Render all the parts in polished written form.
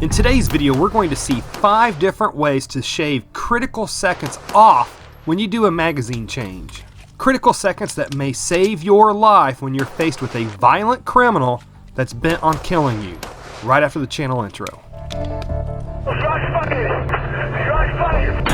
In today's video, we're going to see 5 different ways to shave critical seconds off when you do a magazine change. Critical seconds that may save your life when you're faced with a violent criminal that's bent on killing you. Right after the channel intro. Shots fired! Shots fired!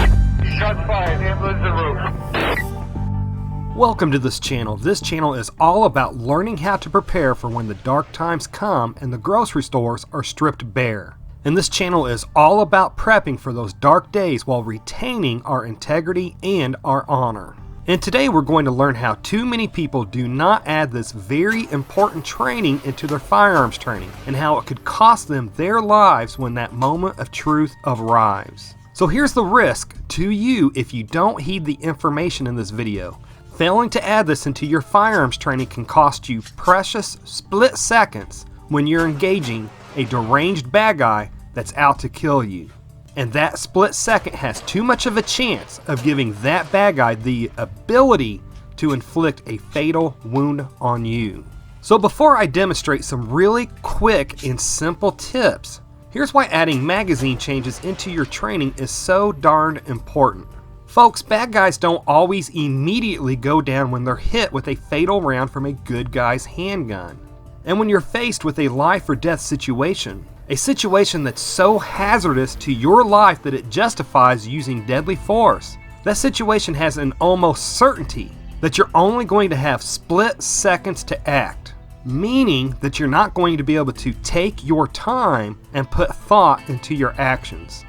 Shots fired! Ambulance en route. Welcome to this channel. This channel is all about learning how to prepare for when the dark times come and the grocery stores are stripped bare. And this channel is all about prepping for those dark days while retaining our integrity and our honor. And today we're going to learn how too many people do not add this very important training into their firearms training and how it could cost them their lives when that moment of truth arrives. So here's the risk to you if you don't heed the information in this video. Failing to add this into your firearms training can cost you precious split seconds when you're engaging a deranged bad guy that's out to kill you. And that split second has too much of a chance of giving that bad guy the ability to inflict a fatal wound on you. So before I demonstrate some really quick and simple tips, here's why adding magazine changes into your training is so darn important. Folks, bad guys don't always immediately go down when they're hit with a fatal round from a good guy's handgun. And when you're faced with a life or death situation, a situation that's so hazardous to your life that it justifies using deadly force, that situation has an almost certainty that you're only going to have split seconds to act, meaning that you're not going to be able to take your time and put thought into your actions.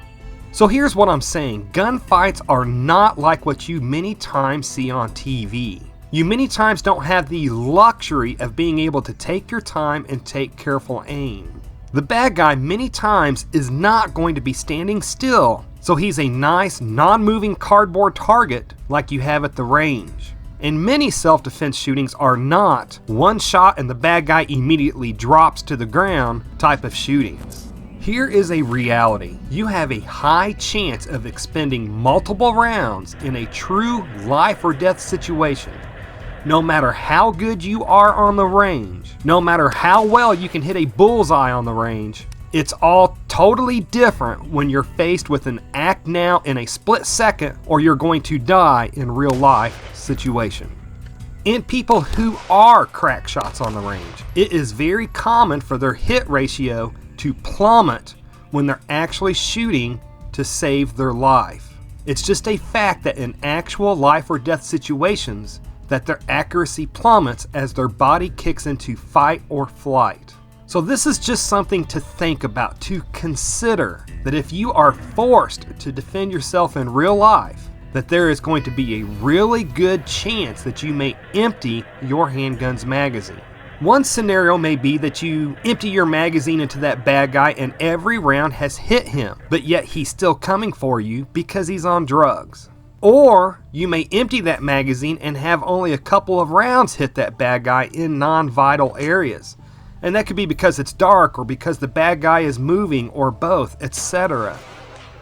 So here's what I'm saying. Gunfights are not like what you many times see on TV. You many times don't have the luxury of being able to take your time and take careful aim. The bad guy many times is not going to be standing still, so he's a nice non-moving cardboard target like you have at the range. And many self-defense shootings are not one shot and the bad guy immediately drops to the ground type of shootings. Here is a reality. You have a high chance of expending multiple rounds in a true life or death situation. No matter how good you are on the range, no matter how well you can hit a bullseye on the range, it's all totally different when you're faced with an act now in a split second or you're going to die in real life situation. In people who are crack shots on the range, it is very common for their hit ratio to plummet when they're actually shooting to save their life. It's just a fact that in actual life or death situations, that their accuracy plummets as their body kicks into fight or flight. So this is just something to think about, to consider that if you are forced to defend yourself in real life, that there is going to be a really good chance that you may empty your handgun's magazine. One scenario may be that you empty your magazine into that bad guy and every round has hit him, but yet he's still coming for you because he's on drugs. Or you may empty that magazine and have only a couple of rounds hit that bad guy in non-vital areas. And that could be because it's dark or because the bad guy is moving or both, etc.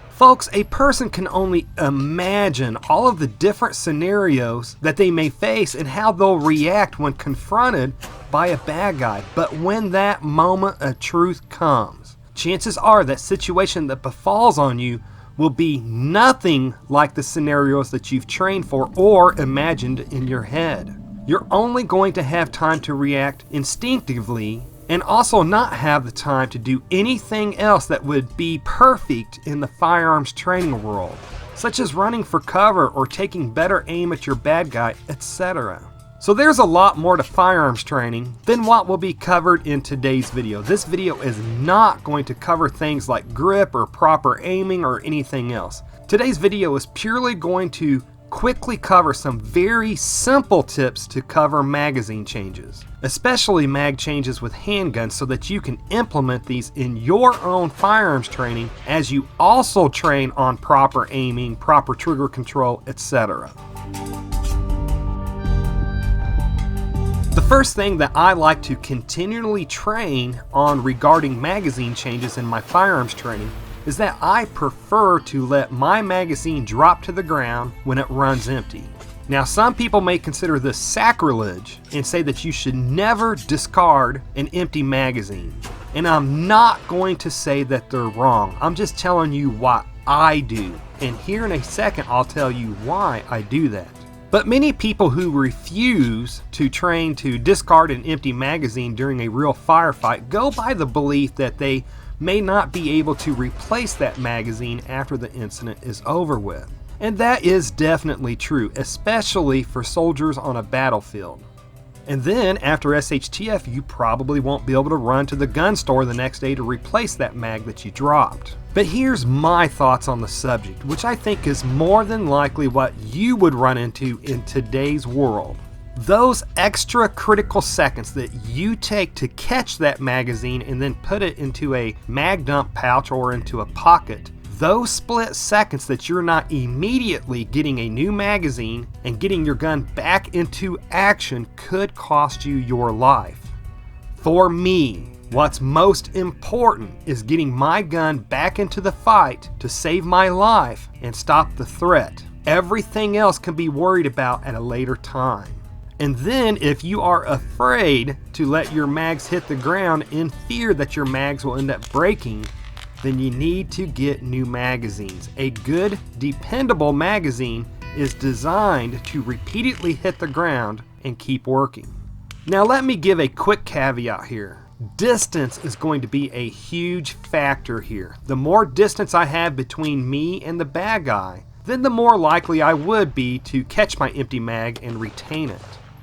Folks, a person can only imagine all of the different scenarios that they may face and how they'll react when confronted by a bad guy. But when that moment of truth comes, chances are that situation that befalls on you will be nothing like the scenarios that you've trained for or imagined in your head. You're only going to have time to react instinctively and also not have the time to do anything else that would be perfect in the firearms training world, such as running for cover or taking better aim at your bad guy, etc. So there's a lot more to firearms training than what will be covered in today's video. This video is not going to cover things like grip or proper aiming or anything else. Today's video is purely going to quickly cover some very simple tips to cover magazine changes, especially mag changes with handguns, so that you can implement these in your own firearms training as you also train on proper aiming, proper trigger control, etc. The first thing that I like to continually train on regarding magazine changes in my firearms training is that I prefer to let my magazine drop to the ground when it runs empty. Now, some people may consider this sacrilege and say that you should never discard an empty magazine. And I'm not going to say that they're wrong. I'm just telling you what I do. And here in a second, I'll tell you why I do that. But many people who refuse to train to discard an empty magazine during a real firefight go by the belief that they may not be able to replace that magazine after the incident is over with. And that is definitely true, especially for soldiers on a battlefield. And then after SHTF, you probably won't be able to run to the gun store the next day to replace that mag that you dropped. But here's my thoughts on the subject, which I think is more than likely what you would run into in today's world. Those extra critical seconds that you take to catch that magazine and then put it into a mag dump pouch or into a pocket, those split seconds that you're not immediately getting a new magazine and getting your gun back into action could cost you your life. For me, what's most important is getting my gun back into the fight to save my life and stop the threat. Everything else can be worried about at a later time. And then if you are afraid to let your mags hit the ground in fear that your mags will end up breaking, then you need to get new magazines. A good, dependable magazine is designed to repeatedly hit the ground and keep working. Now let me give a quick caveat here. Distance is going to be a huge factor here. The more distance I have between me and the bad guy, then the more likely I would be to catch my empty mag and retain it.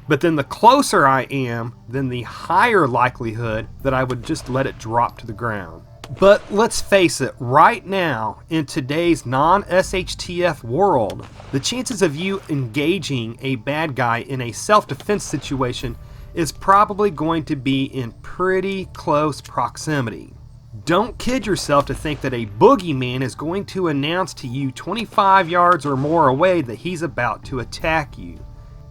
But then the closer I am, then the higher likelihood that I would just let it drop to the ground. But let's face it, right now, in today's non-SHTF world, the chances of you engaging a bad guy in a self-defense situation is probably going to be in pretty close proximity. Don't kid yourself to think that a boogeyman is going to announce to you 25 yards or more away that he's about to attack you.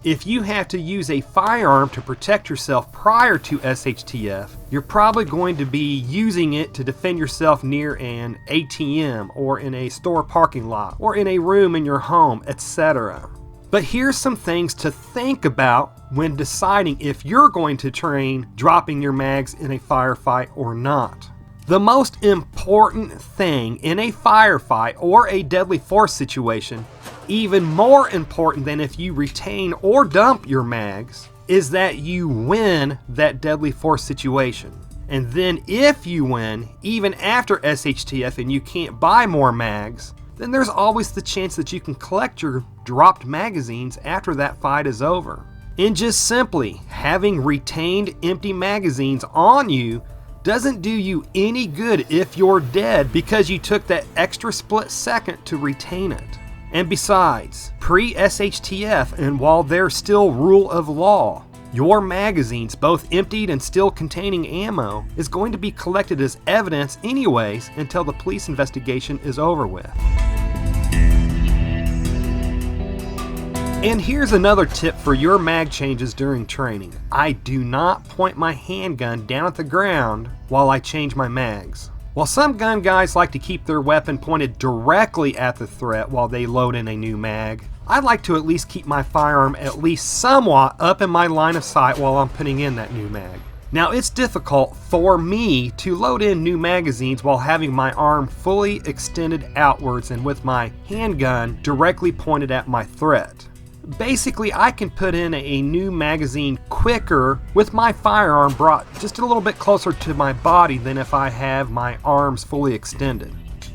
If you have to use a firearm to protect yourself prior to SHTF, you're probably going to be using it to defend yourself near an ATM or in a store parking lot or in a room in your home, etc. But here's some things to think about when deciding if you're going to train dropping your mags in a firefight or not. The most important thing in a firefight or a deadly force situation, even more important than if you retain or dump your mags, is that you win that deadly force situation. And then if you win, even after SHTF and you can't buy more mags, then there's always the chance that you can collect your dropped magazines after that fight is over. And just simply having retained empty magazines on you doesn't do you any good if you're dead because you took that extra split second to retain it. And besides, pre-SHTF and while they're still rule of law, your magazines, both emptied and still containing ammo, is going to be collected as evidence anyways until the police investigation is over with. And here's another tip for your mag changes during training. I do not point my handgun down at the ground while I change my mags. While some gun guys like to keep their weapon pointed directly at the threat while they load in a new mag, I like to at least keep my firearm at least somewhat up in my line of sight while I'm putting in that new mag. Now it's difficult for me to load in new magazines while having my arm fully extended outwards and with my handgun directly pointed at my threat. Basically, I can put in a new magazine quicker with my firearm brought just a little bit closer to my body than if I have my arms fully extended.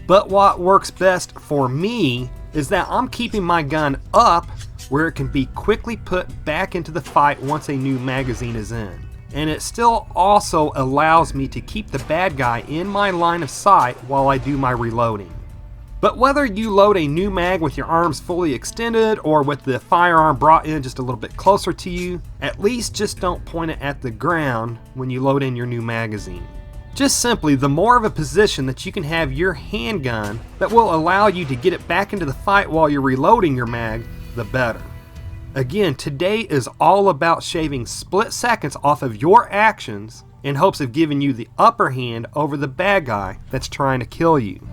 But what works best for me is that I'm keeping my gun up where it can be quickly put back into the fight once a new magazine is in. And it still also allows me to keep the bad guy in my line of sight while I do my reloading. But whether you load a new mag with your arms fully extended or with the firearm brought in just a little bit closer to you, at least just don't point it at the ground when you load in your new magazine. Just simply, the more of a position that you can have your handgun that will allow you to get it back into the fight while you're reloading your mag, the better. Again, today is all about shaving split seconds off of your actions in hopes of giving you the upper hand over the bad guy that's trying to kill you.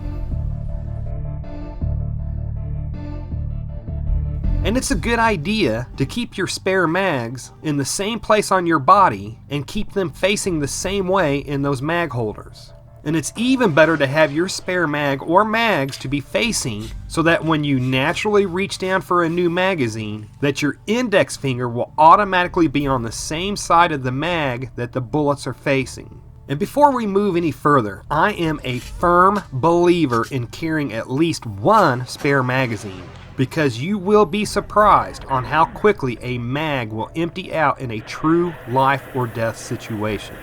And it's a good idea to keep your spare mags in the same place on your body and keep them facing the same way in those mag holders. And it's even better to have your spare mag or mags to be facing so that when you naturally reach down for a new magazine, that your index finger will automatically be on the same side of the mag that the bullets are facing. And before we move any further, I am a firm believer in carrying at least one spare magazine, because you will be surprised on how quickly a mag will empty out in a true life or death situation.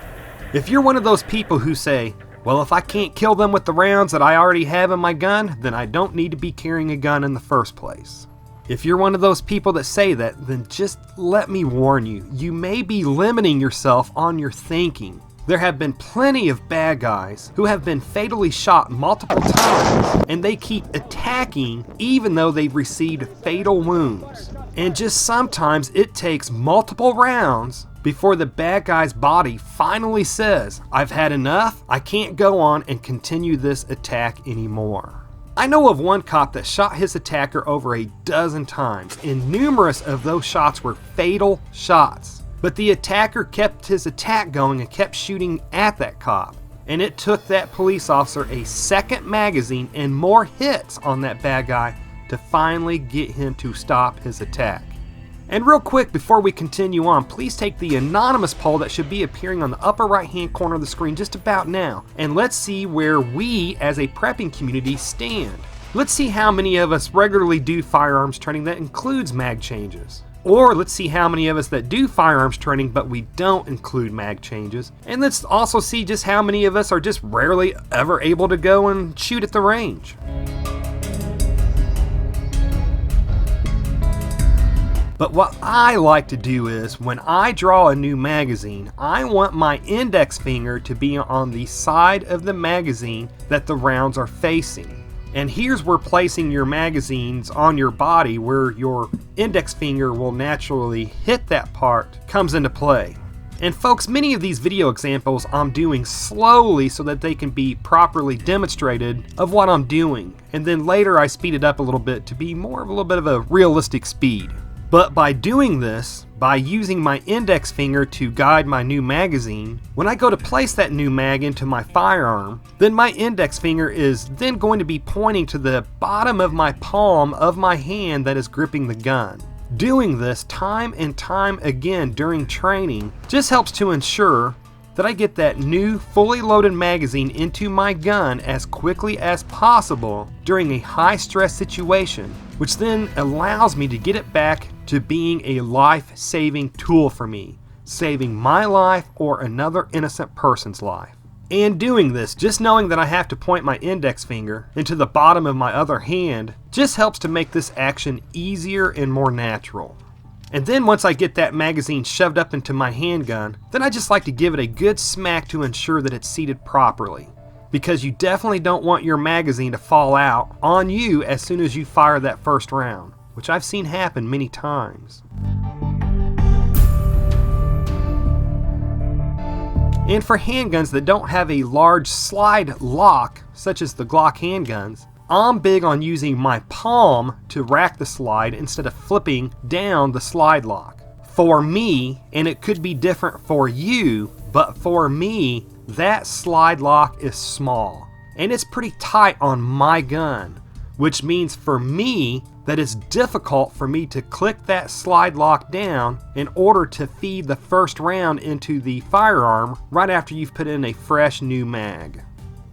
If you're one of those people who say, well, if I can't kill them with the rounds that I already have in my gun, then I don't need to be carrying a gun in the first place. If you're one of those people that say that, then just let me warn you, you may be limiting yourself on your thinking. There have been plenty of bad guys who have been fatally shot multiple times, and they keep attacking even though they've received fatal wounds. And just sometimes it takes multiple rounds before the bad guy's body finally says, I've had enough, I can't go on and continue this attack anymore. I know of one cop that shot his attacker over a dozen times, and numerous of those shots were fatal shots. But the attacker kept his attack going and kept shooting at that cop. And it took that police officer a second magazine and more hits on that bad guy to finally get him to stop his attack. And real quick before we continue on, please take the anonymous poll that should be appearing on the upper right hand corner of the screen just about now, and let's see where we as a prepping community stand. Let's see how many of us regularly do firearms training that includes mag changes. Or let's see how many of us that do firearms training but we don't include mag changes. And let's also see just how many of us are just rarely ever able to go and shoot at the range. But what I like to do is, when I draw a new magazine, I want my index finger to be on the side of the magazine that the rounds are facing. And here's where placing your magazines on your body where your index finger will naturally hit that part comes into play. And folks, many of these video examples I'm doing slowly so that they can be properly demonstrated of what I'm doing. And then later I speed it up a little bit to be more of a little bit of a realistic speed. But by doing this, by using my index finger to guide my new magazine, when I go to place that new mag into my firearm, then my index finger is then going to be pointing to the bottom of my palm of my hand that is gripping the gun. Doing this time and time again during training just helps to ensure that I get that new fully loaded magazine into my gun as quickly as possible during a high stress situation, which then allows me to get it back to being a life-saving tool for me, saving my life or another innocent person's life. And doing this, just knowing that I have to point my index finger into the bottom of my other hand, just helps to make this action easier and more natural. And then once I get that magazine shoved up into my handgun, then I just like to give it a good smack to ensure that it's seated properly. Because you definitely don't want your magazine to fall out on you as soon as you fire that first round, which I've seen happen many times. And for handguns that don't have a large slide lock, such as the Glock handguns, I'm big on using my palm to rack the slide instead of flipping down the slide lock. For me, and it could be different for you, but for me, that slide lock is small. And it's pretty tight on my gun, which means for me that it's difficult for me to click that slide lock down in order to feed the first round into the firearm right after you've put in a fresh new mag.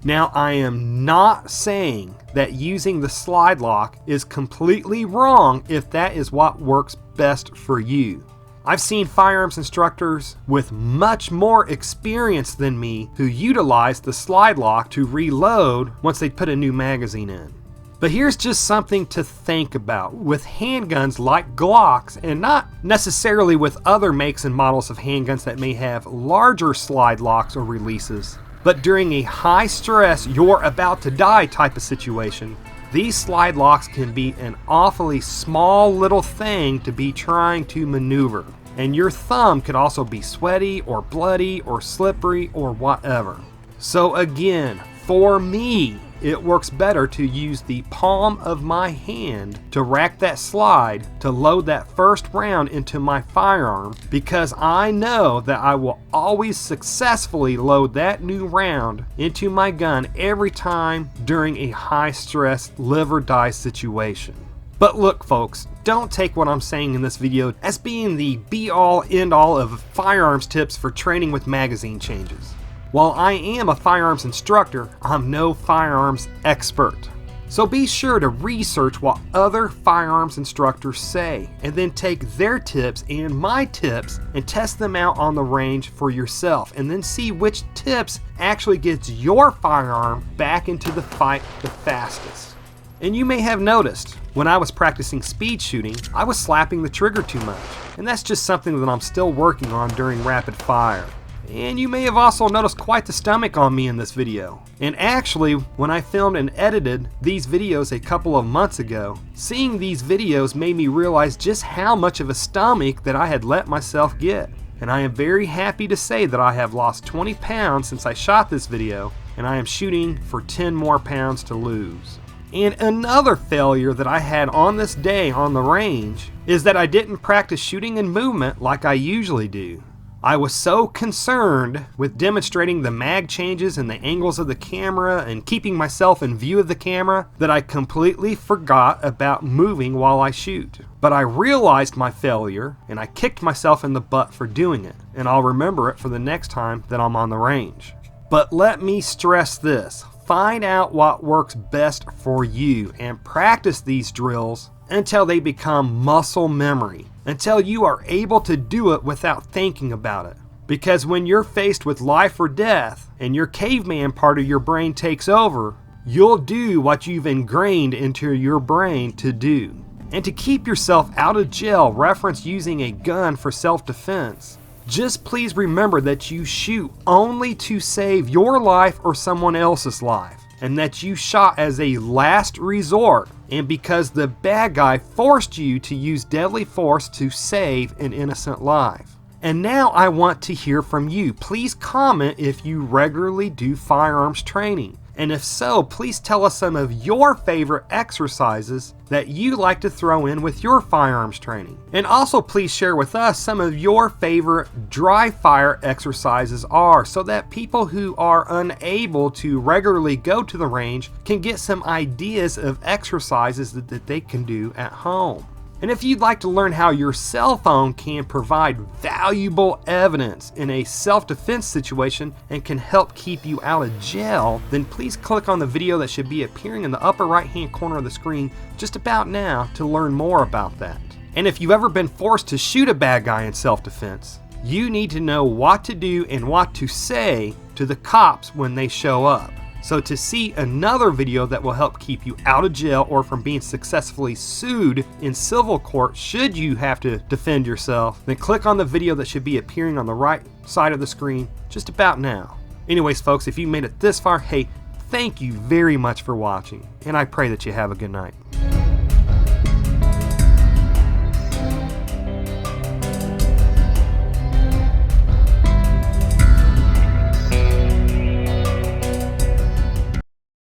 Now, I am not saying that using the slide lock is completely wrong if that is what works best for you. I've seen firearms instructors with much more experience than me who utilize the slide lock to reload once they put a new magazine in. But here's just something to think about with handguns like Glocks, and not necessarily with other makes and models of handguns that may have larger slide locks or releases. But during a high stress, you're about to die type of situation, these slide locks can be an awfully small little thing to be trying to maneuver. And your thumb could also be sweaty or bloody or slippery or whatever. So again, for me, it works better to use the palm of my hand to rack that slide to load that first round into my firearm, because I know that I will always successfully load that new round into my gun every time during a high-stress live or die situation. But look folks, don't take what I'm saying in this video as being the be-all end-all of firearms tips for training with magazine changes. While I am a firearms instructor, I'm no firearms expert. So be sure to research what other firearms instructors say, and then take their tips and my tips and test them out on the range for yourself, and then see which tips actually gets your firearm back into the fight the fastest. And you may have noticed, when I was practicing speed shooting, I was slapping the trigger too much, and that's just something that I'm still working on during rapid fire. And you may have also noticed quite the stomach on me in this video. And actually, when I filmed and edited these videos a couple of months ago, seeing these videos made me realize just how much of a stomach that I had let myself get. And I am very happy to say that I have lost 20 pounds since I shot this video, and I am shooting for 10 more pounds to lose. And another failure that I had on this day on the range is that I didn't practice shooting and movement like I usually do. I was so concerned with demonstrating the mag changes and the angles of the camera and keeping myself in view of the camera that I completely forgot about moving while I shoot. But I realized my failure and I kicked myself in the butt for doing it, and I'll remember it for the next time that I'm on the range. But let me stress this. Find out what works best for you and practice these drills until they become muscle memory, until you are able to do it without thinking about it. Because when you're faced with life or death and your caveman part of your brain takes over, you'll do what you've ingrained into your brain to do. And to keep yourself out of jail, reference using a gun for self-defense. Just please remember that you shoot only to save your life or someone else's life, and that you shot as a last resort and because the bad guy forced you to use deadly force to save an innocent life. And now I want to hear from you. Please comment if you regularly do firearms training. And if so, please tell us some of your favorite exercises that you like to throw in with your firearms training. And also please share with us some of your favorite dry fire exercises are, so that people who are unable to regularly go to the range can get some ideas of exercises that they can do at home. And if you'd like to learn how your cell phone can provide valuable evidence in a self-defense situation and can help keep you out of jail, then please click on the video that should be appearing in the upper right hand corner of the screen just about now to learn more about that. And if you've ever been forced to shoot a bad guy in self-defense, you need to know what to do and what to say to the cops when they show up. So to see another video that will help keep you out of jail or from being successfully sued in civil court should you have to defend yourself, then click on the video that should be appearing on the right side of the screen just about now. Anyways folks, if you made it this far, hey, thank you very much for watching, and I pray that you have a good night.